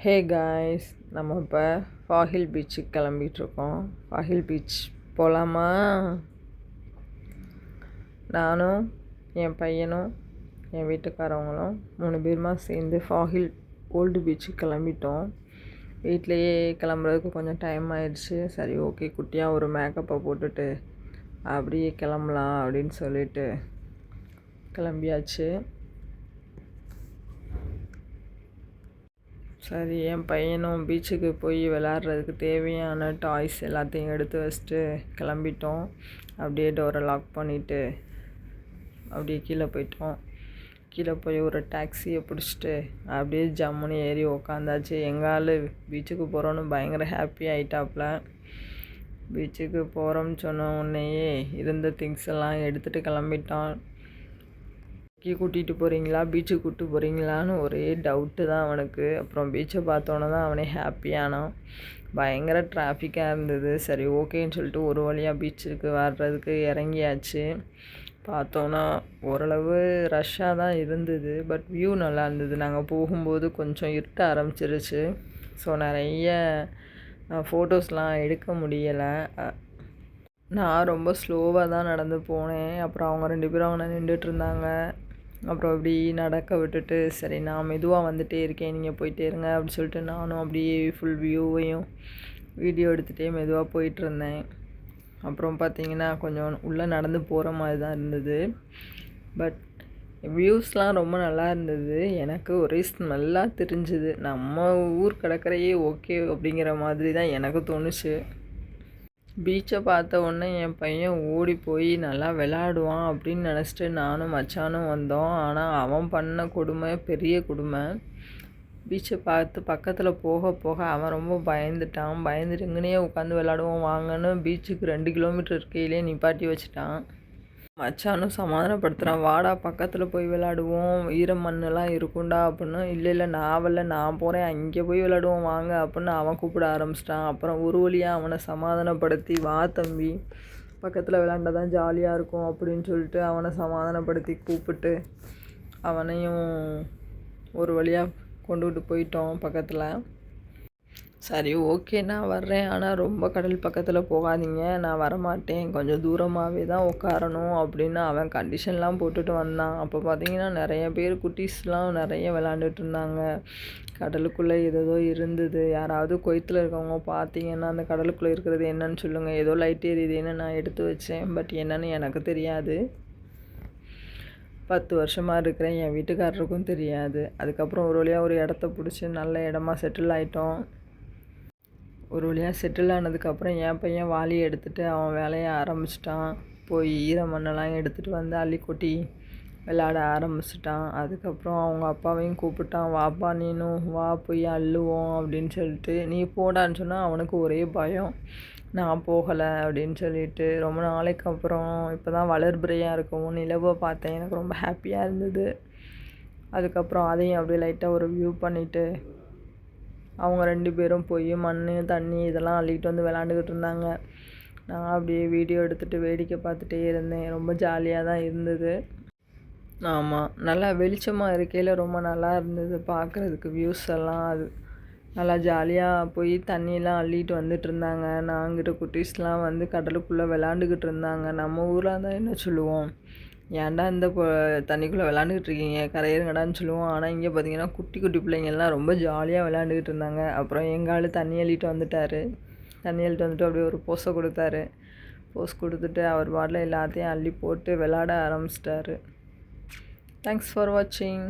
Hey guys, நம்ம இப்போ ஃபாஹில் பீச்சுக்கு கிளம்பிகிட்ருக்கோம். ஃபாஹில் பீச் போகலாமா? நானும் என் பையனும் என் வீட்டுக்காரவங்களும் 3 பேருமா சேர்ந்து ஃபாஹில் ஓல்டு பீச்சுக்கு கிளம்பிட்டோம். வீட்டிலையே கிளம்புறதுக்கு கொஞ்சம் டைம் ஆயிடுச்சு. சரி, ஓகே, குட்டியாக ஒரு மேக்கப்பை போட்டுட்டு அப்படியே கிளம்பலாம் அப்படின்னு சொல்லிட்டு கிளம்பியாச்சு. சரி, என் பையனும் பீச்சுக்கு போய் விளாட்றதுக்கு தேவையான டாய்ஸ் எல்லாத்தையும் எடுத்து வச்சுட்டு கிளம்பிட்டோம். அப்படியே டோரை லாக் பண்ணிவிட்டு அப்படியே கீழே போயிட்டோம். கீழே போய் ஒரு டாக்ஸியை பிடிச்சிட்டு அப்படியே ஜம்முன்னு ஏறி உக்காந்தாச்சு. எங்கால் பீச்சுக்கு போகிறோன்னு பயங்கர ஹாப்பி ஆகிட்டாப்புல. பீச்சுக்கு போகிறோம்னு சொன்ன உடனேயே இருந்த திங்ஸ் எல்லாம் எடுத்துகிட்டு கிளம்பிட்டான். கூட்டிகிட்டு போகிறீங்களா, பீச்சுக்கு கூப்பிட்டு போகிறீங்களான்னு ஒரே டவுட்டு தான் அவனுக்கு. அப்புறம் பீச்சை பார்த்தோன்னே தான் அவனே ஹாப்பியானான். பயங்கர டிராஃபிக்காக இருந்தது. சரி, ஓகேன்னு சொல்லிட்டு ஒரு வழியாக பீச்சுக்கு வர்றதுக்கு இறங்கியாச்சு. பார்த்தோன்னா ஓரளவு ரஷ்ஷாக தான் இருந்தது, பட் வியூ நல்லா இருந்தது. நாங்கள் போகும்போது கொஞ்சம் இருட்ட ஆரம்பிச்சிருச்சு. ஸோ நிறைய ஃபோட்டோஸ்லாம் எடுக்க முடியலை. நான் ரொம்ப ஸ்லோவாக தான் நடந்து போனேன். அப்புறம் அவங்க 2 பேரும் அவங்க நின்றுட்டு இருந்தாங்க. அப்புறம் இப்படி நடக்க விட்டுட்டு, சரி நான் மெதுவாக வந்துகிட்டே இருக்கேன், நீங்கள் போயிட்டே இருங்க அப்படின்னு சொல்லிட்டு நானும் அப்படியே ஃபுல் வியூவையும் வீடியோ எடுத்துகிட்டே மெதுவாக போயிட்டுருந்தேன். அப்புறம் பார்த்திங்கன்னா கொஞ்சம் உள்ளே நடந்து போகிற மாதிரி தான் இருந்தது. பட் வியூஸ்லாம் ரொம்ப நல்லா இருந்தது. எனக்கு ஒரே ஸ்மெல்லாக தெரிஞ்சுது. நம்ம ஊர் கடற்கரையே ஓகே அப்படிங்கிற மாதிரி தான் எனக்கு தோணுச்சு. பீச்சை பார்த்த உடனே என் பையன் ஓடி போய் நல்லா விளாடுவான் அப்படின்னு நினச்சிட்டு நானும் மச்சானும் வந்தோம். ஆனால் அவன் பண்ண கொடுமை பெரிய கொடுமை. பீச்சை பார்த்து பக்கத்தில் போக போக அவன் ரொம்ப பயந்துட்டான். பயந்துட்டு இங்கேனே உட்காந்து விளாடுவோம் வாங்கன்னு பீச்சுக்கு 2 கிலோமீட்டர் இருக்கையிலே நிப்பாட்டி வச்சுட்டான். மச்சானும் சமாதானப்படுத்துகிறான், வாடா பக்கத்தில் போய் விளாடுவோம், மண்ணெல்லாம் இருக்கும்டா அப்படின்னு. இல்லை நான் போகிறேன், அங்கே போய் விளாடுவோம் வாங்க அப்படின்னு அவன் கூப்பிட ஆரம்பிச்சிட்டான். அப்புறம் ஒரு வழியாக அவனை சமாதானப்படுத்தி, வா தம்பி பக்கத்தில் விளாண்டா தான் ஜாலியாக இருக்கும் அப்படின்னு சொல்லிட்டு அவனை சமாதானப்படுத்தி கூப்பிட்டு அவனையும் ஒரு வழியாக கொண்டுகிட்டு போயிட்டோம் பக்கத்தில். சரி, ஓகே, நான் வர்றேன், ஆனால் ரொம்ப கடல் பக்கத்தில் போகாதீங்க, நான் வரமாட்டேன், கொஞ்சம் தூரமாகவே தான் உட்காரணும் அப்படின்னு அவன் கண்டிஷன்லாம் போட்டுட்டு வந்தான். அப்போ பார்த்தீங்கன்னா நிறைய பேர் குட்டீஸ்லாம் நிறைய விளாண்டுட்டு இருந்தாங்க. கடலுக்குள்ளே ஏதோ இருந்தது. யாராவது கொய்த்தில் இருக்கவங்க பார்த்தீங்கன்னா அந்த கடலுக்குள்ளே இருக்கிறது என்னன்னு சொல்லுங்கள். ஏதோ லைட் எரியுதுன்னு நான் எடுத்து வச்சேன், பட் என்னன்னு எனக்கு தெரியாது. 10 வருஷமாக இருக்கிறேன், என் வீட்டுக்காரருக்கும் தெரியாது. அதுக்கப்புறம் ஒரு வழியாக ஒரு இடத்த பிடிச்சி நல்ல இடமா செட்டில் ஆகிட்டோம். ஒரு வழியாக செட்டில் ஆனதுக்கப்புறம் என் பையன் வாளியை எடுத்துகிட்டு அவன் வேலையை ஆரம்பிச்சிட்டான். போய் மண்ணெல்லாம் எடுத்துகிட்டு வந்து அள்ளி கொட்டி விளையாட ஆரம்பிச்சிட்டான். அதுக்கப்புறம் அவங்க அப்பாவையும் கூப்பிட்டான், வாப்பா நீனும் வா போய் அள்ளுவோம் அப்படின்னு சொல்லிட்டு. நீ போடான்னு சொன்னால் அவனுக்கு ஒரே பயம். நான் போகலை அப்படின்னு சொல்லிட்டு ரொம்ப நாளைக்கு அப்புறம் இப்போ தான் வளர்பிறையாக இருக்கவும் நிலவை பார்த்தேன். எனக்கு ரொம்ப ஹாப்பியாக இருந்தது. அதுக்கப்புறம் அதையும் அப்படியே லைட்டாக ஒரு வியூ பண்ணிவிட்டு அவங்க 2 பேரும் போய் மண் தண்ணி இதெல்லாம் அள்ளிக்கிட்டு வந்து விளாண்டுக்கிட்டு இருந்தாங்க. நான் அப்படியே வீடியோ எடுத்துகிட்டு வேடிக்கை பார்த்துட்டே இருந்தேன். ரொம்ப ஜாலியாக தான் இருந்தது. ஆமாம், நல்லா வெளிச்சமாக இருக்கையில் ரொம்ப நல்லா இருந்தது பார்க்குறதுக்கு. வியூஸ் எல்லாம் அது நல்லா ஜாலியாக போய் தண்ணியெலாம் அள்ளிட்டு வந்துட்டு இருந்தாங்க. நாங்கிட்ட குட்டீஸ்லாம் வந்து கடலுக்குள்ளே விளாண்டுக்கிட்டு இருந்தாங்க. நம்ம ஊரில் தான் என்ன சொல்லுவோம், ஏன்டா இந்த தண்ணிக்குள்ளே விளாண்டுக்கிட்டு இருக்கீங்க, கரையிறங்கடான்னு சொல்லுவோம். ஆனால் இங்கே பார்த்தீங்கன்னா குட்டி குட்டி பிள்ளைங்கள்லாம் ரொம்ப ஜாலியாக விளாண்டுக்கிட்டு இருந்தாங்க. அப்புறம் எங்கள் ஆள் தண்ணி அள்ளிட்டு வந்துட்டார். தண்ணி அள்ளிட்டு வந்துட்டு அப்படியே ஒரு போஸை கொடுத்தாரு. போஸ் கொடுத்துட்டு அவர் பாட்டில் எல்லாத்தையும் அள்ளி போட்டு விளாட ஆரம்பிச்சிட்டாரு. தேங்க்ஸ் ஃபார் வாட்சிங்.